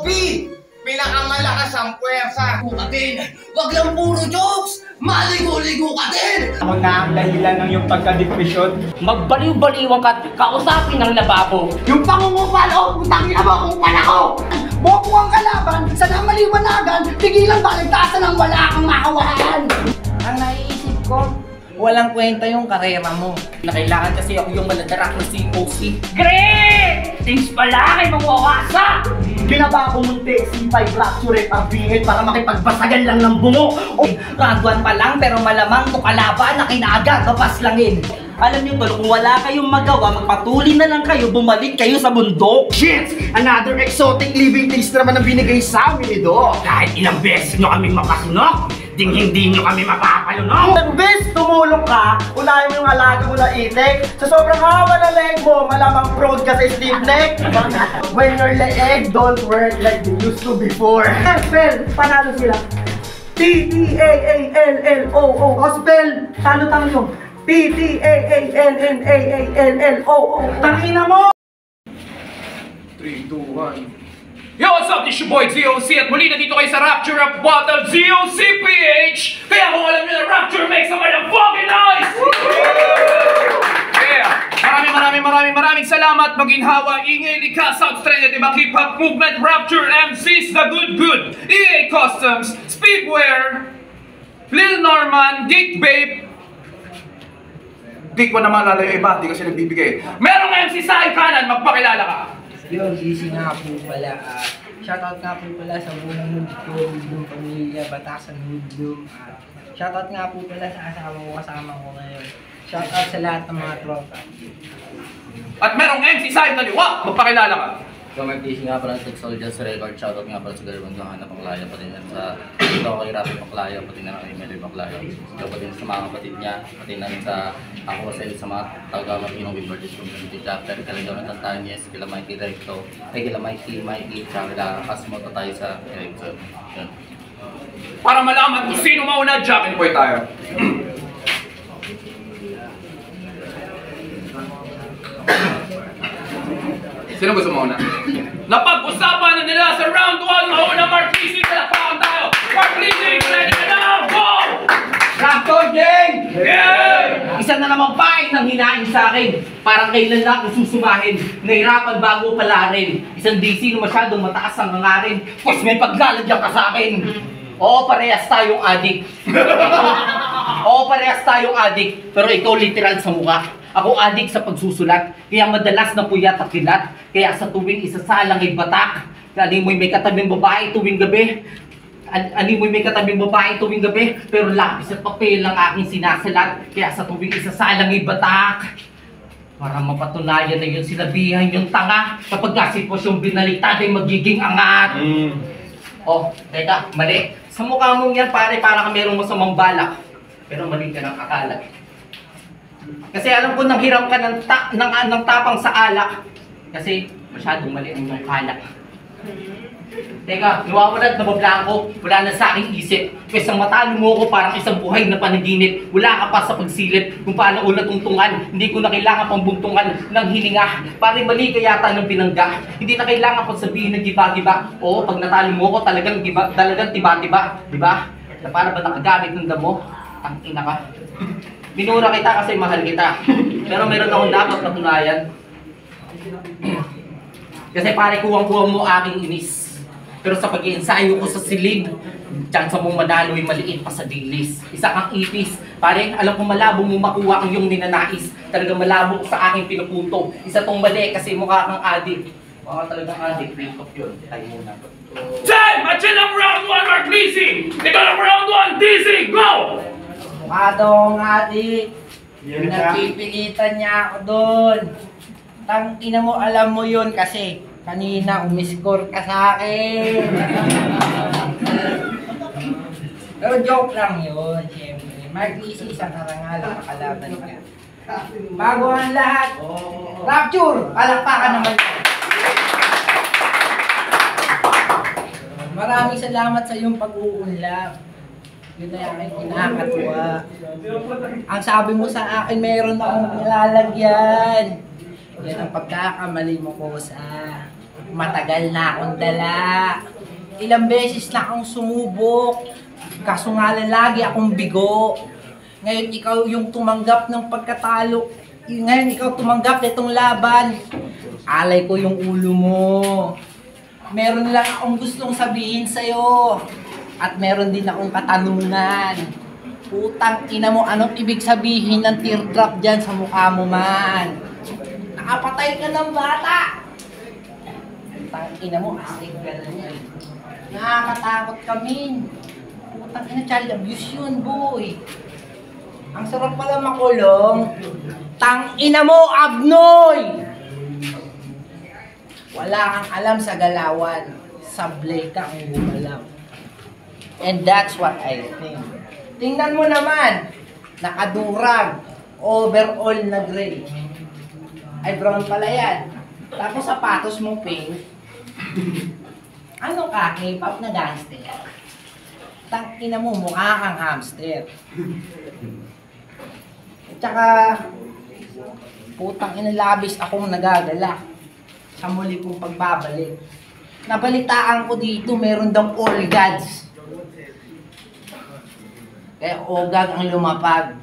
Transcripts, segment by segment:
Kobe! Pinakamalakas ang puwersa! Ka din! Wag lang puro jokes! Maligo-ligo ka din! Ako na ang dahilan ng iyong pagka-depresyon. Magbaliw-baliwang ka, kausapin ng lababo. Yung pangungupal o putang ina mo kung panako! Bobo ang kalaban, sana maliwanagan, tigilan baligtasan ng wala kang makawahan! Ang naiisip ko, walang kwenta yung karera mo. Na kailangan kasi ako yung maladarak na COC. Great! Things pala kay mawawasa! Binaba ko munti, C5 fracture ang bingit para makipagbasagan lang ng bungo. Raduan pa lang pero malamang kung kalaban na kinaagad, kapaslangin. Alam niyo tol, kung wala kayong magawa, magpatuloy na lang kayo, bumalik kayo sa bundok. Shit! Another exotic living things naman ang binigay sa amin ito. Kahit ilang beses nyo kami mapasunok, hindi nyo kami mapapalunok. Ang bes, tumulong ka, unahin mo yung alaga mo na itik. Sa sobrang haba na leg mo, malamang prone ka sa stiff neck. When your leg don't work like they used to before. Spell, panalo sila. T-T-A-A-L-L-O-O. Spell, talo yung T-T-A-A-L-L-A-A-L-L-O-O. Tangina mo! 3, 2, 1. Yo, what's up? This your boy ZOC at muli na dito kayo sa Rapture Rap Battle ZOC-PH! Kaya kung alam nyo na Rapture makes some fucking noise! Yeah! Maraming salamat, maginhawa, ingay, likas, outstretched at ibang hip-hop movement, Rapture MCs, The Good, EA Customs, Speedwear, Lil Norman, Geek Babe, Geek ko na maalala yung iba, di kasi nagbibigay. Merong MC sa kanan, magpakilala ka! Yo, GC nga po pala. Shoutout nga po pala sa buong mundo ko, buong pamilya, Batasan Hoodlum. Shoutout nga po pala sa kasama ko ngayon. Shoutout sa lahat ng mga tropa. At merong MC sa kaliwa, magpakilala ka. So, may PC nga pala sa Soldier sa record. Shoutout nga pala sa Galawang Gahana Paklaya, pati na sa ito kay Rafi Paklaya, pati na kay Meloy Paklaya. So, pati na sa mga kapatid niya, pati na rin sa ako sa mga taga-Matinong Bimbertis Community Chapter. Kailangan ng Tanyes, kila Mikey Recto, kila Mikey, kila Kasmo tayo sa Recto. Para malaman kung sino mauna, Jack and Boy tayo. Sino gusto mauna? Napag-usapan na nila sa round 1, mauna Mark Leasing, palakpakan tayo! Mark Leasing, ready na na! Go! Raptor Gang! Yeah! Isa na namang pain ang hinain sa akin. Parang kailan lang ako susumahin. Nahirapan bago pala rin. Isang DC na masyadong mataas ang hangarin. Tapos may paglalagyan ka sa akin. Oo, parehas tayong adik. Oo, parehas tayong adik. Pero ikaw literal sa mukha. Ako adik sa pagsusulat. Kaya madalas na puyat at kilat. Kaya sa tuwing isasalang ay batak. Animoy may katabing babae tuwing gabi. Animoy may katabing babae tuwing gabi. Pero lapis at papel ang aking sinasalat. Kaya sa tuwing isasalang ay batak. Para mapatunayan na yun sinabihan yung tanga. Kapag ka sitwasyong binaliktad ay magiging angat. Oh, teka, mali. Sa mukha mong yan pare, parang merong masamang balak. Pero mali ka ng akala. Kasi alam ko nang hiram ka ng tapang sa alak. Kasi masyadong mali ang iyong kalak. Teka, nawawalan na mablangko. Wala na sa aking isip. Pwes ang matalo mo ko parang isang buhay na panaginip. Wala ka pa sa pagsilip kung paano una tungtungan. Hindi ko na kailangan pang buntungan ng hininga. Pare mali ka yata ng binangga. Hindi na kailangan pang sabihin ng giba-giba. Oo, pag natalo mo ko talagang tiba-tiba. Diba? Na para ba nakagamit ng damo? Ang ina ka. Minura kita kasi mahal kita. Pero meron akong dapat patunayan. Kasi pare kuwang-kuwang mo aking inis. Pero sa pag-iensayo ko sa silid, tsansa mong manalo ay maliit pa sa dilis. Isa kang ipis. Pare, alam ko malabo mo makuha ang iyong ninanais. Talagang malabo sa aking pinuputo. Isa tong mali kasi mukha kang adik. Mukha talagang adik. Break up yun. Tayo muna. Time! Atyan ang round 1, Mark Leasing! Ikaw ang round 1, DC! Go! Mukha daw ang adik. Pinagpipilitan niya ako doon. Tangina mo, alam mo yun kasi kanina umiscore ka sa akin. Pero joke lang yun, siyempre. Mark Leasing, isang karangal, makalaban ka. Bago ang lahat, Rapture! Palakpakan naman ka. Maraming salamat sa iyong pag-uunlak. Yun na yung aking kinakatuwa. Ang sabi mo sa akin, mayroon akong nilalagyan. Yan ang pagkakamali mo ko sa Matagal na akong dala. Ilang beses na akong sumubok. Kaso nga lang lagi akong bigo. Ngayon ikaw yung tumanggap ng pagkatalo. Ngayon ikaw tumanggap nitong laban. Alay ko yung ulo mo. Meron lang akong gustong sabihin sa'yo. At meron din akong katanungan. Putang ina mo, anong ibig sabihin ng teardrop dyan sa mukha mo man? Nakapatay ka ng bata! Putang ina mo, astig ka lang. Nakakatakot kami. Putang ina, child abuse yun, boy. Ang sarap pala makulong. Tang ina mo, Abnoy! Wala kang alam sa galawan. Sablay ka ang gumalaw. And that's what I think. Tingnan mo naman, nakadurag, overall na gray. Ay, brown pala yan. Tapos sapatos mo pink. Ano ka, K-pop na gangster? Tangina mo, mukha kang hamster. At saka, putang ina labis akong nagagala sa muli kong pagbabalik. Nabalitaan ko dito, meron daw all gods. Kaya ogag ang lumapag.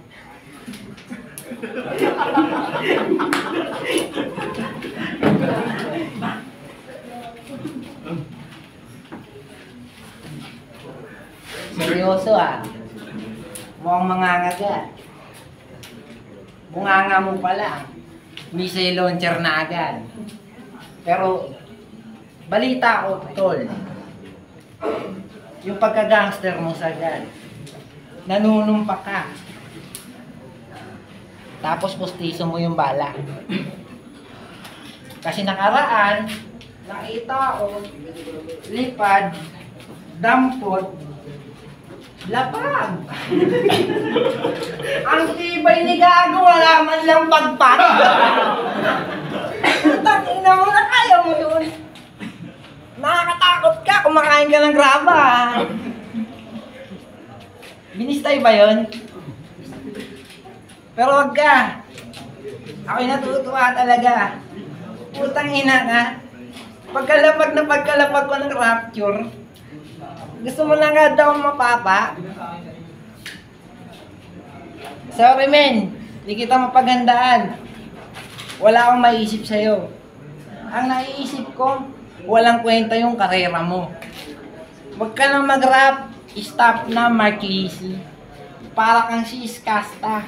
Seryoso ah. Mukhang mangangaga. Bunganga mo pala. Missile launcher na agad. Pero, balita ko, tol. Yung pagka-gangster mo sagad. Nanunumpa ka. Tapos pustiso mo yung bala. Kasi nakaraan, nakita ko, lipad, dampot, lapag. Ang tibay ni Gago, wala man lang pagpat. Tangina mo na, kaya mo yun. Nakakatakot ka, kumakain ka ng graba. Binistay ba yun? Pero wag ka. Ako'y natutuwa talaga. Putang ina ka. Pagkalapag ko ng rapture, gusto mo na nga daw mapapa? Sorry men, di kita mapagandaan. Wala akong maiisip sa'yo. Ang naiisip ko, walang kwenta yung karera mo. Huwag ka nang mag-rap. Stop na, Mark Lizzy. Para kang si Iskasta.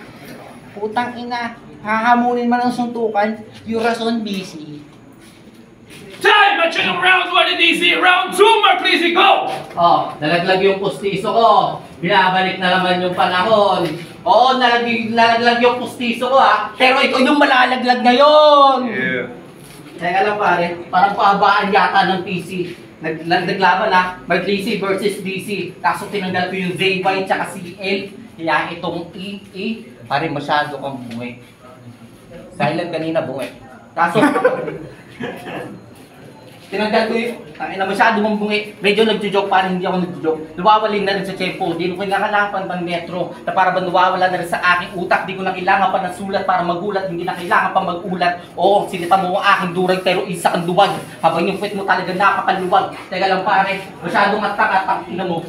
Putang ina, hahamunin man ang suntukan, yung rason busy. Time! Match ng round 1 in DC! Round 2, Mark Lizzy, go! Oh, nalaglag yung pustiso ko. Binabalik na naman yung panahon. Oo, nalaglag yung pustiso ko ha. Pero ikaw yung malalaglag ngayon. Yeah. Teka lang pare, parang pahabaan yata ng PC. Naglaban na, Mark Lizzy versus DC. Kaso tinanggal ko yung ZY tsaka CL. Kaya itong E, pare masyado kang bungi. Silent kanina bungi. Kaso, tinanggal ko yung, masyado mong bungi. Medyo nagjo-joke, parang hindi ako nagjo-joke. Nawawalin na rin sa tempo. Di ko kailangan pang metro. Na para ba nawawala na rin sa aking utak. Di ko na kailangan pa ng sulat para magulat. Hindi na kailangan pa mag-ulat. Oo, sinipan mo ang aking durag pero isa kang duwag. Habang yung kwet mo talaga napakaluwag. Teka lang pare, masyadong atak-atak. Tingnan mo.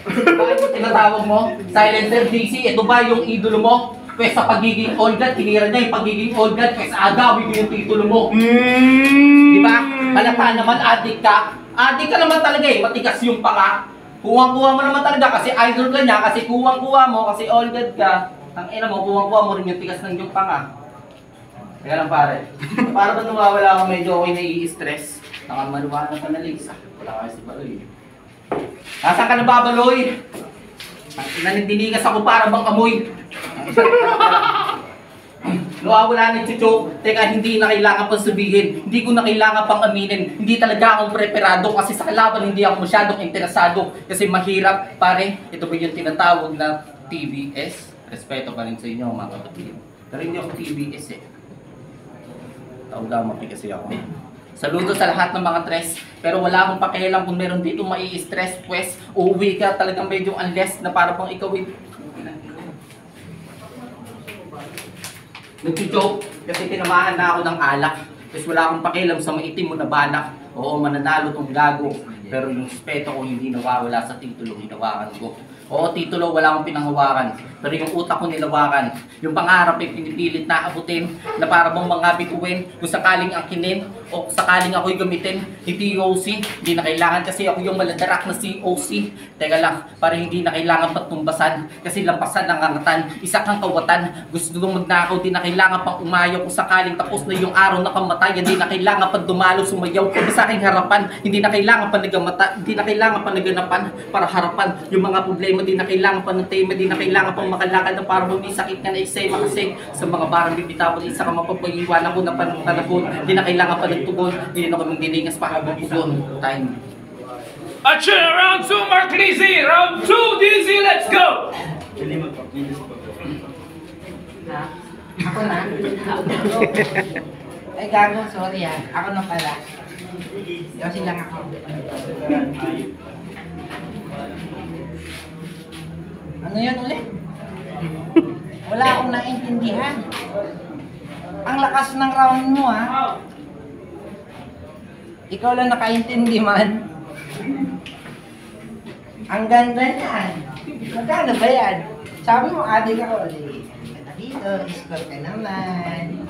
Bakit mo tinatawag mo? Silencer DC, ito ba yung idolo mo? Pwes sa pagiging old god, tinira niya yung pagiging old god, pwes agawin mo yung titulo mo. Diba? Halata naman, adik ka. Adik ka naman talaga eh, matigas yung panga. Kuwang-kuwa mo naman talaga kasi idol ka niya, kasi kuwang-kuwa mo, kasi old god ka. Ang ina mo, kuwang-kuwa mo rin yung tigas ng yung panga. Teka lang pare. Para ba nawawala ako medyo okay nai-stress? Nakamaluwa na pa na Lisa. Wala kasi si Baloy. Nasaan ka na ba, Baloy? Nanindinigas ako para bang amoy. Nawawala na yung joke. Teka, hindi na kailangan pang sabihin. Hindi ko na kailangan pang aminin. Hindi talaga akong preparado kasi sa kalaban hindi ako masyadong interesado. Kasi mahirap, pare. Ito ba yung tinatawag na TBS? Respeto pa rin sa inyo, mga kapatid. Pero hindi ako TBS eh. Tawag kasi ako. Saludo sa lahat ng mga tres. Pero wala akong pakialam kung meron dito mai-stress. Pues, uuwi ka talagang medyo unless na para pang ikaw eh. Nag-joke kasi tinamahan na ako ng alak. Pues wala akong pakialam sa maitim mo na balak. Oo, mananalo tong gago. Pero yung respeto ko hindi nawawala sa titulo hinawakan ko. Oo, titulo wala akong pinanghawakan. Pero yung utak ko nilawakan. Yung pangarap ay pinipilit na abutin. Na para bang mga bituin. Kung sakaling angkinin o kung sakaling ako'y gamitin. Hindi OC. Hindi na kailangan kasi ako yung maladarak na COC. Teka lang, para hindi na kailangan patumbasan. Kasi lampasan ang angatan. Isa kang kawatan. Gusto kong magnakaw. Di na kailangan pang umayaw. Kung sakaling tapos na yung araw na kamatay. Hindi na kailangan pang dumalo sumayaw. Kung sa aking harapan. Hindi na kailangan pa nagamata. Hindi na kailangan pa naganapan. Para harapan yung mga problema. Di na kailangan pa ng tema. Di na kailangan pang makalakad na para may sakit ka na isema. Kasi sa mga barang bibitawan. Isa ka mapapag-iwanan ko na panahon. Di na kailangan pa nagtugon. Hindi na kaming diningas pa habang pugon. Time. Action! Round 2, Mark Lizzy! Round 2, Dizzy, let's go! Ha? Ako na? Ay, gago, sorry ah. Ako na pala. Kasi lang ako. Ano yun ulit? Wala akong naintindihan. Ang lakas ng round mo ha. Ikaw lang nakaintindi man. Ang ganda niyan. Magkano ba yan? Sabi mo, adik ako. Dito, score ka naman.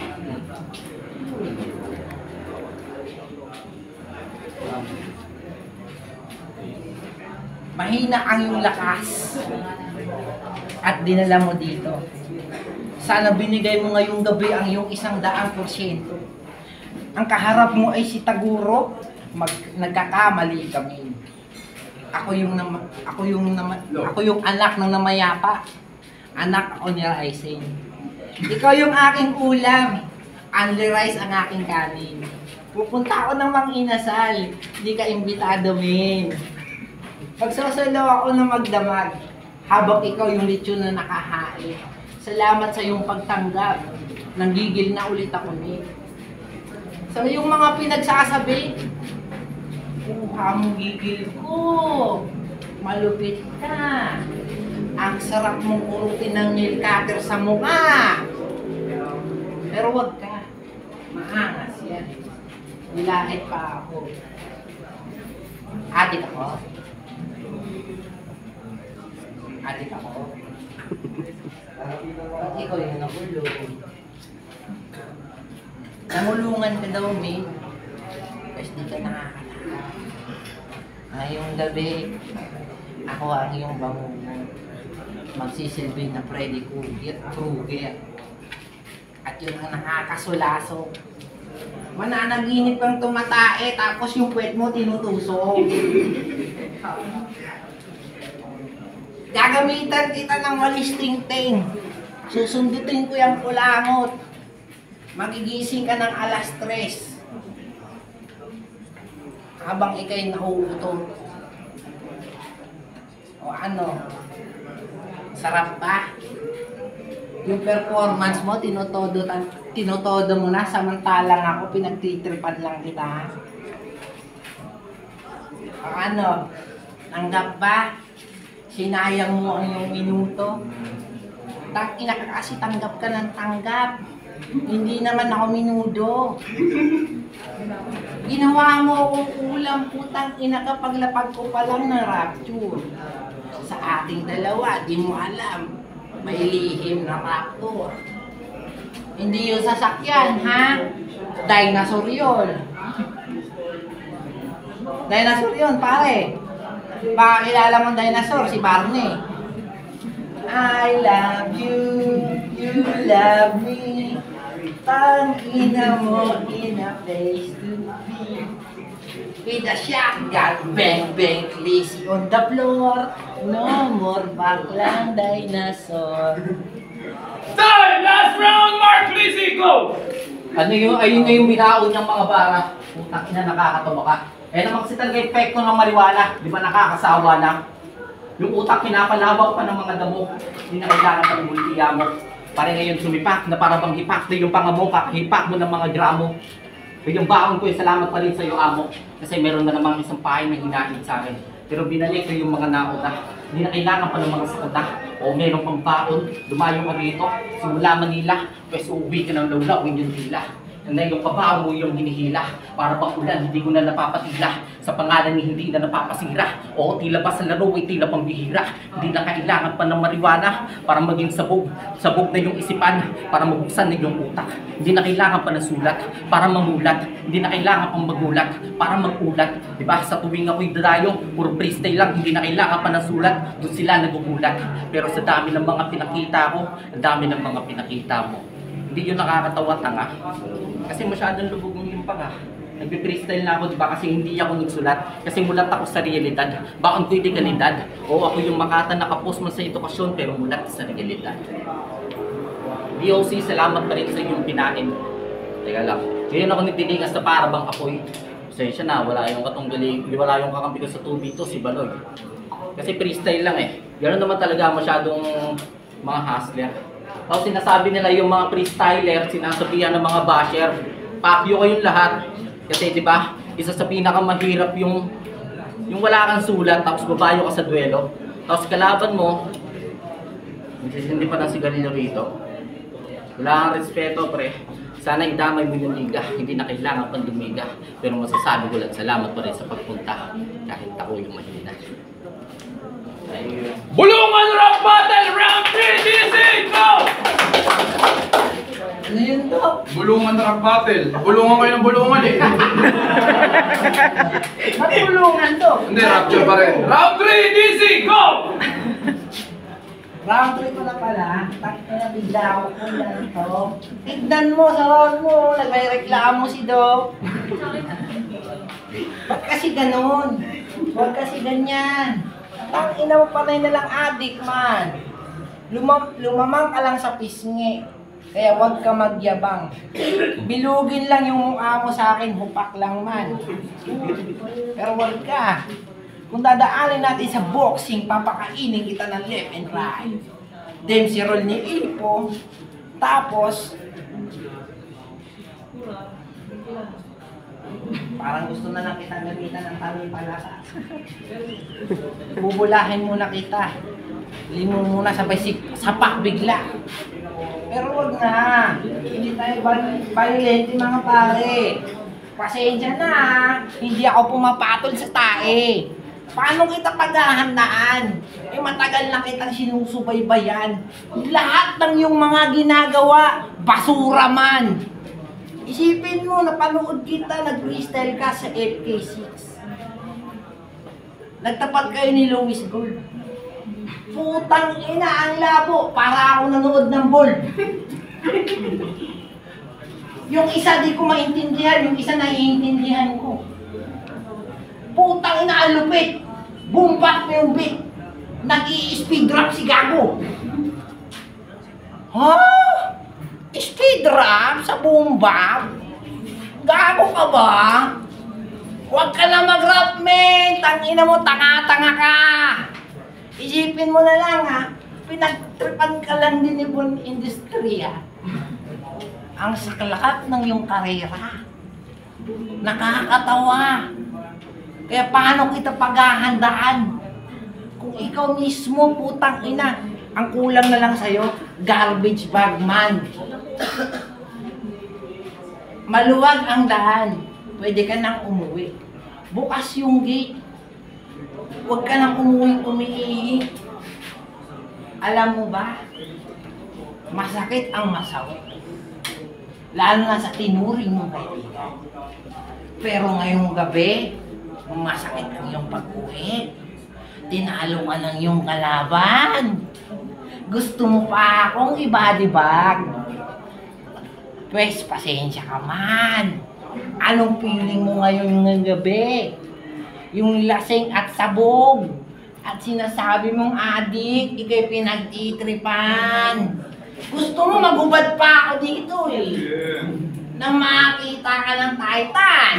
Mahina ang iyong lakas. At dinala mo dito. Sana binigay mo ngayong gabi ang iyong 100%. Ang kaharap mo ay si Taguro. Nagkakamali kami. Ako yung anak ng namayapa. Anak ako ni Rising. Ikaw yung aking ulam. Only rice ang aking kanin. Pupunta ako ng Manginasal. Hindi ka imbitado, men. Magsasalaw ako ng magdamag. Habang ikaw yung lechon na nakahain. Salamat sa iyong pagtanggap. Nanggigil na ulit ako, men. Sa iyong mga pinagsasabi, mong gigil ko. Malupit ka. Ang sarap mong urutin ng nail cutter sa mukha. Pero wag ka. Maangas yan. Nilahit pa ako. Adik ako. Adik ako. Ba't ikaw yung nahulog? Nahulungan ka daw, May. Kasi di ka nakakalakas. Ngayong gabi, ako ang iyong bangungot. Magsisilbi na Freddy Krueger. At yun ang nakakasulaso. Mananaginip kang tumatae, tapos yung puwet mo tinutusok. Gagamitan kita ng walis ting-ting. Susundutin ko yung kulangot. Magigising ka ng 3:00. Habang ikay nahuutot. O ano? Sarap ba? Yung performance mo, tinotodo mo na, samantalang ako, pinagtitripan lang kita. O ano? Tanggap ba? Sinayang mo ang iyong minuto? Ina ka kasi tanggap ka ng tanggap. Hindi naman ako minudo. Ginawa mo akong ulam, putang ina ka, paglapag ko pa lang ng rapture. Sa ating dalawa, di mo alam, may lihim na raptor. Hindi yung sasakyan, ha? Dinosaur yun. Dinosaur yun, pare. Baka kilala mong dinosaur, si Barney. I love you, you love me. Pangina mo in a place to be. With a shotgun, bang bang, Lizzy on the floor. No more baklang dinosaur. Time! Last round, Mark Lizzy, go! Ayun na yung binaon ng mga bara. Putang ina, nakakatawa ka. Eh naman kasi talaga epekto ng mariwala. Di ba nakakasawa na? Yung utak pinapalawak pa ng mga damo. Hindi na kailangan pa ng multiya mo. Pare ngayon sumipak na para bang hipak na yung panga mo, kakahipak mo ng mga gramo. Yung baon ko, salamat pa rin sa iyo, amo. Kasi meron na namang isang pahay na hinahin sa akin. Pero binalik ko yung mga nauna. Hindi na kailangan pa ng mga sakada. O meron pang baon, dumayo ka rito, simula Manila, pues uuwi ka ng lawlaw, yung tila. na yung kabaho mo yung hinihila. Para bang ulan, hindi ko na napapatila. Sa pangalan ni hindi na napapasira. Oo, tila ba sa laro ay tila pambihira. Hindi na kailangan pa ng marijuana para maging sabog. Sabog na yung isipan para mabuksan na yung utak. Hindi na kailangan pa ng sulat para mamulat. Hindi na kailangan pang magulat para magulat. Diba? Sa tuwing ako'y dadayo, puro freestyle lang. Hindi na kailangan pa ng sulat. Doon sila nagugulat. Pero sa dami ng mga pinakita ko, ang dami ng mga pinakita mo. Hindi yun nakakatawa tanga. Kasi masyadong lubog yung panga. Nagpe-freestyle na ako, diba? Kasi hindi ako nagsulat. Kasi mulat ako sa realidad. Bakit ko'y dekalidad? O ako yung makata nakapost man sa edukasyon, pero mulat sa realidad. DOC, salamat pa rin sa inyong pinain. Teka lang. Ngayon ako nagtitigas na para bang apoy. Pasensya na, wala yung katunggali, wala yung kakampi ko sa tubig to, si Baloy. Kasi freestyle lang eh. Ganoon naman talaga masyadong mga hustler. Tapos sinasabi nila yung mga freestyler, sinasabihan ng mga basher, pakyo kayong lahat. Kasi di ba, isa sa pinakamahirap yung wala kang sulat, tapos babayo ka sa duelo. Tapos kalaban mo, hindi pa ng sigarilyo rito. Wala kang respeto, pre. Sana idamay mo yung liga, hindi na kailangan pang dumiga. Pero masasabi ko lang, salamat pa rin sa pagpunta, kahit ako yung mahina. Bulungan Rap Battle Round 3 DC! Go! Ano yun to? Bulungan Rap Battle. Bulungan kayo ng bulungan eh. Matulungan to! Hindi, Rapture pa rin. Round 3 DC! Go! Round 3 ko na pala. Takot na bigla ako kung yan to. Tignan mo sa round mo. Nagre-reklamo si Doc. Ba't kasi ganun? Huwag kasi ganyan. Tangina mo panay na lang adik man. Lumamang ka lang sa pisngi. Kaya huwag ka magyabang. Bilugin lang yung mukha mo sa akin, hupak lang man. Pero huwag ka. Kung dadaanin natin sa boxing, papakainin kita ng left and right. Dempsey roll ni Ipo. Tapos, parang gusto na lang kitang gamitan ng talon palaka. Bubulahin muna kita. Lingon muna sabay sapak bigla. Pero wag na. Hindi tayo violent mga pare. Pasensya na. Hindi ako pumapatol sa tae. Paano kita paghahandaan? Eh matagal na kitang sinusubaybayan. Lahat ng yung mga ginagawa, basura man. Isipin mo, napanood kita, nag-freestyle ka sa FK6. Nagtapat kayo ni Louis Gold. Putang ina, ang labo. Para ako nanood ng ball. Yung isa di ko maintindihan, yung isa naiintindihan ko. Putang ina, ang lupit. Boom back mo yung beat. Nag-i-speed drop si Gago. Ha? Speed drop sa boom bap? Gago ka ba? Huwag ka na mag-rap, men. Tangina mo, tanga-tanga ka. Isipin mo na lang, ha? Pinagtripan ka lang din ni Bon Industry, ha? Ang saklakat ng iyong karera. Nakakatawa. Kaya paano kita paghahandaan? Kung ikaw mismo, putang ina, ang kulang na lang sa'yo, garbage bag man. Maluwag ang daan. Pwede ka nang umuwi. Bukas yung gate. Huwag ka nang umuwi-umiihi. Alam mo ba? Masakit ang masawi. Lalo na sa tinuring mong kaibigan. Pero ngayong gabi, masakit ang iyong pag-uwi. Tinalo ka ng iyong kalaban. Gusto mo pa akong ibadibag. Pwes, pasensya ka man. Anong feeling mo ngayong gabi? Yung lasing at sabog. At sinasabi mong adik, ikay pinagtitripan. Gusto mo magubad pa ako dito eh. Na makita ka ng Titan.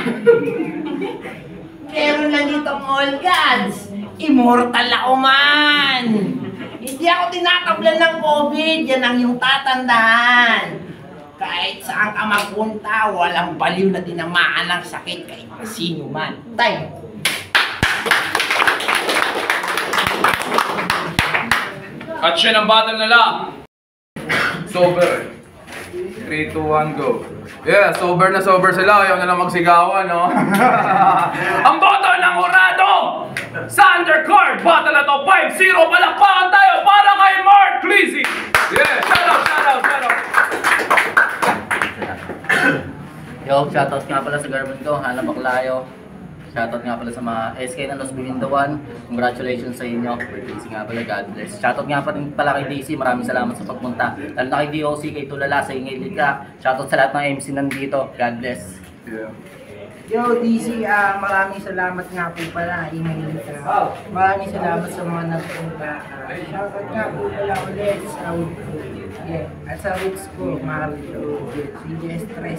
Pero lang itong all gods. Immortal ako man. Hindi ako tinatablan ng COVID. Yan ang yung tatandaan. Kahit saan ka magpunta, walang baliw na tinamaan ng sakit kahit sino man. Time. At siya ng battle nila. Sober. 3, 2, 1, go. Yeah, sober na sober sila. Ayaw na lang magsigawan, no? Ang boto ng Urado sa undercard battle na to, 5-0. Palakpakan tayo para kay Mark Lizzy. Yeah, shout out. Yo, shoutout nga pala sa girlfriend ko, Hannah Baclayo. Shoutout nga pala sa mga SK na Los Bilindawan. Congratulations sa inyo. Daisy nga pala, God bless. Shoutout nga pala kay Daisy, maraming salamat sa pagpunta. Lalo na kay DOC, kay Tulala, sa Ingay Lika. Shoutout sa lahat ng MC nandito. God bless. Yeah. Yo, DC, maraming salamat nga po pala, Ingay Lika. Maraming salamat sa mga nagpunta. Shoutout nga po pala ulit sa Wood ko. Yeah. At sa Woods ko, Mario. Si Jess Tres,